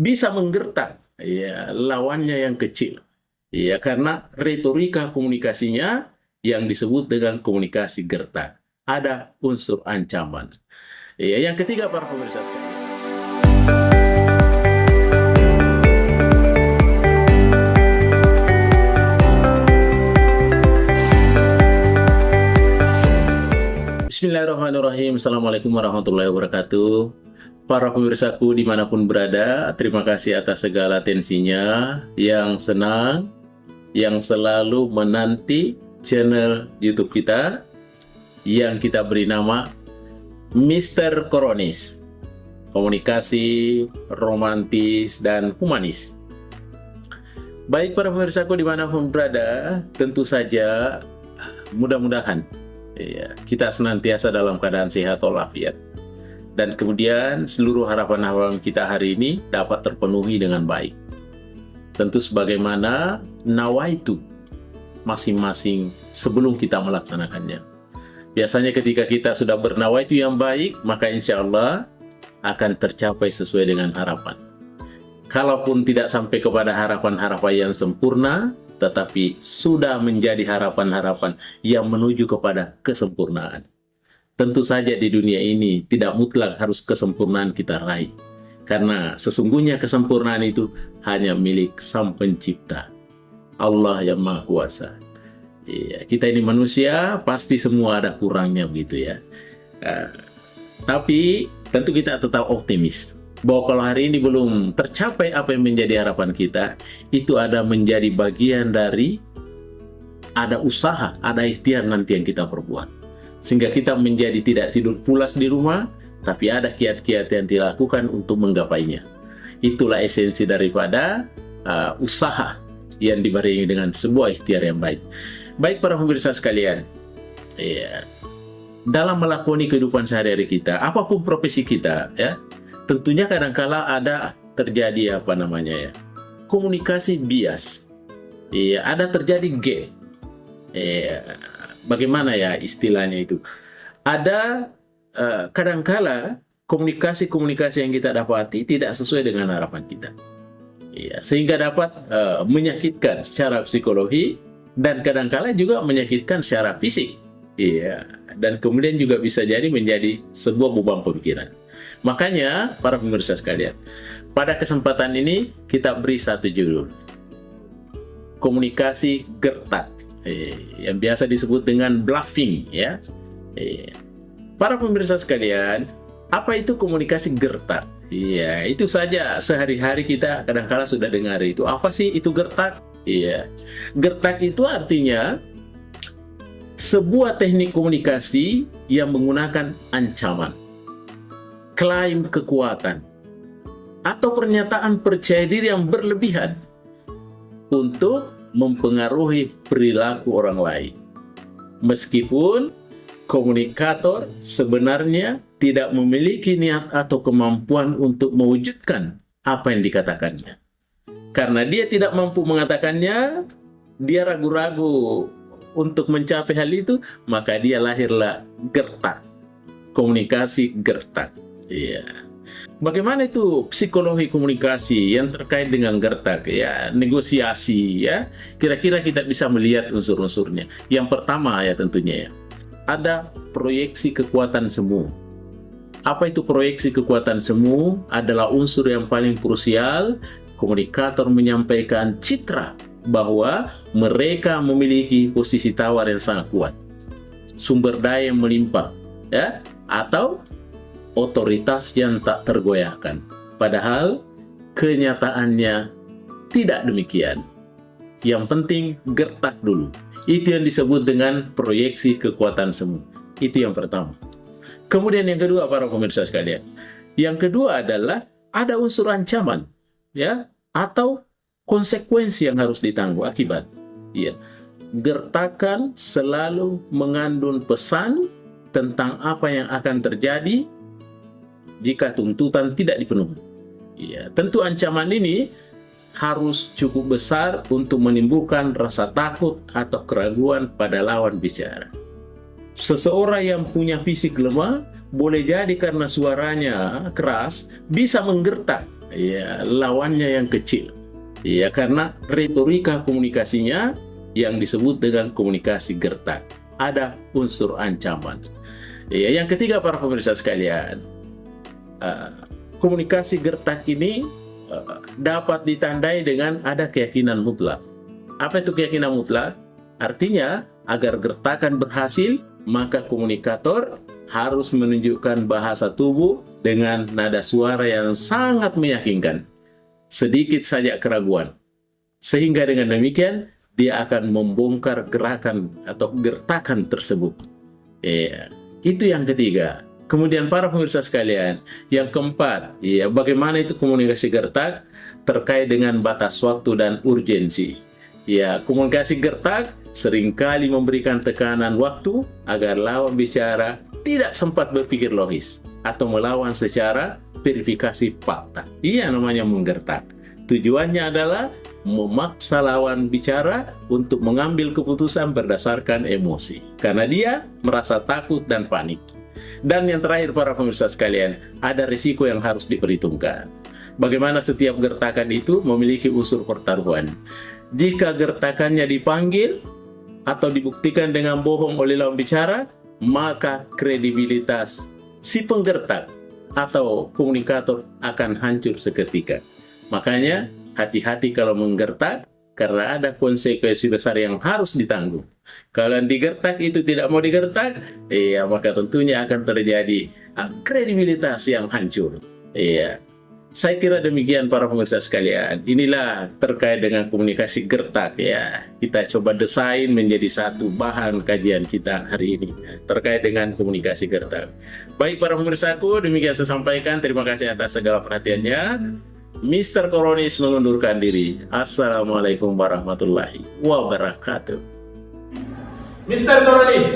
bisa menggertak ya lawannya yang kecil. Ya, karena retorika komunikasinya yang disebut dengan komunikasi gertak. Ada unsur ancaman. Ya, yang ketiga para pemirsa sekalian. Bismillahirrahmanirrahim. Assalamualaikum warahmatullahi wabarakatuh. Para pemirsaku dimanapun berada, terima kasih atas segala atensinya, yang senang, yang selalu menanti channel YouTube kita, yang kita beri nama Mr. Koronis. Komunikasi romantis dan humanis. Baik para pemirsaku dimanapun berada, tentu saja mudah-mudahan ya, kita senantiasa dalam keadaan sehat walafiat. Dan kemudian seluruh harapan-harapan kita hari ini dapat terpenuhi dengan baik. Tentu sebagaimana nawaitu masing-masing sebelum kita melaksanakannya. Biasanya ketika kita sudah bernawaitu yang baik, maka insya Allah akan tercapai sesuai dengan harapan. Kalaupun tidak sampai kepada harapan-harapan yang sempurna, tetapi sudah menjadi harapan-harapan yang menuju kepada kesempurnaan. Tentu saja di dunia ini tidak mutlak harus kesempurnaan kita raih. Karena sesungguhnya kesempurnaan itu hanya milik Sang Pencipta, Allah yang Maha Kuasa. Ya, kita ini manusia, pasti semua ada kurangnya begitu ya. Tapi tentu kita tetap optimis bahwa kalau hari ini belum tercapai apa yang menjadi harapan kita, itu ada menjadi bagian dari ada usaha, ada ikhtiar nanti yang kita perbuat. Sehingga kita menjadi tidak tidur pulas di rumah, tapi ada kiat-kiat yang dilakukan untuk menggapainya. Itulah esensi daripada usaha yang dibarengi dengan sebuah ikhtiar yang baik. Baik para pemirsa sekalian, ya, dalam melakoni kehidupan sehari-hari kita, apapun profesi kita, ya, tentunya kadangkala ada terjadi apa namanya ya, komunikasi bias. Ya, ada terjadi gap. Ya, bagaimana ya istilahnya itu? Ada kadangkala komunikasi-komunikasi yang kita dapati tidak sesuai dengan harapan kita. Ya, sehingga dapat menyakitkan secara psikologi dan kadangkala juga menyakitkan secara fisik. Ya, dan kemudian juga bisa jadi menjadi sebuah beban pemikiran. Makanya para pemirsa sekalian, pada kesempatan ini kita beri satu judul, komunikasi gertak, yang biasa disebut dengan bluffing ya. Para pemirsa sekalian, apa itu komunikasi gertak? Iya, itu saja sehari-hari kita kadang-kala sudah dengar itu. Apa sih itu gertak? Iya, gertak itu artinya sebuah teknik komunikasi yang menggunakan ancaman, klaim kekuatan, atau pernyataan percaya diri yang berlebihan untuk mempengaruhi perilaku orang lain. Meskipun komunikator sebenarnya tidak memiliki niat atau kemampuan untuk mewujudkan apa yang dikatakannya. Karena dia tidak mampu mengatakannya, dia ragu-ragu untuk mencapai hal itu, maka dia lahirlah gertak. Komunikasi gertak. Iya. Bagaimana itu psikologi komunikasi yang terkait dengan gertak ya, negosiasi ya. Kira-kira kita bisa melihat unsur-unsurnya. Yang pertama ya tentunya ya, ada proyeksi kekuatan semu. Apa itu proyeksi kekuatan semu? Adalah unsur yang paling krusial. Komunikator menyampaikan citra bahwa mereka memiliki posisi tawar yang sangat kuat, sumber daya yang melimpah ya, atau otoritas yang tak tergoyahkan. Padahal kenyataannya tidak demikian. Yang penting gertak dulu. Itu yang disebut dengan proyeksi kekuatan semu. Itu yang pertama. Kemudian yang kedua para pemirsa sekalian, yang kedua adalah ada unsur ancaman ya, atau konsekuensi yang harus ditanggung akibat. Ya. Gertakan selalu mengandung pesan tentang apa yang akan terjadi jika tuntutan tidak dipenuhi. Ya, tentu ancaman ini harus cukup besar untuk menimbulkan rasa takut atau keraguan pada lawan bicara. Seseorang yang punya fisik lemah boleh jadi karena suaranya keras bisa menggertak ya lawannya yang kecil. Ya, karena retorika komunikasinya yang disebut dengan komunikasi gertak. Ada unsur ancaman. Ya, yang ketiga para pemirsa sekalian, komunikasi gertak ini dapat ditandai dengan ada keyakinan mutlak. Apa itu keyakinan mutlak? Artinya, agar gertakan berhasil, maka komunikator harus menunjukkan bahasa tubuh dengan nada suara yang sangat meyakinkan. Sedikit saja keraguan. Sehingga dengan demikian, dia akan membongkar gerakan atau gertakan tersebut. Itu yang ketiga. Kemudian para pemirsa sekalian, yang keempat, bagaimana itu komunikasi gertak terkait dengan batas waktu dan urgensi. Komunikasi gertak seringkali memberikan tekanan waktu agar lawan bicara tidak sempat berpikir logis atau melawan secara verifikasi fakta. Namanya menggertak. Tujuannya adalah memaksa lawan bicara untuk mengambil keputusan berdasarkan emosi, karena dia merasa takut dan panik. Dan yang terakhir para pemirsa sekalian, ada risiko yang harus diperhitungkan. Bagaimana setiap gertakan itu memiliki unsur pertaruhan. Jika gertakannya dipanggil atau dibuktikan dengan bohong oleh lawan bicara, maka kredibilitas si penggertak atau komunikator akan hancur seketika. Makanya hati-hati kalau menggertak, karena ada konsekuensi besar yang harus ditanggung. Kalau yang digertak itu tidak mau digertak, maka tentunya akan terjadi kredibilitas yang hancur. Saya kira demikian para pemirsa sekalian. Inilah terkait dengan komunikasi gertak ya. Kita coba desain menjadi satu bahan kajian kita hari ini terkait dengan komunikasi gertak. Baik para pemirsaku, demikian saya sampaikan. Terima kasih atas segala perhatiannya. Mr. Koronis mengundurkan diri. Assalamualaikum warahmatullahi wabarakatuh. Mr. Koronis.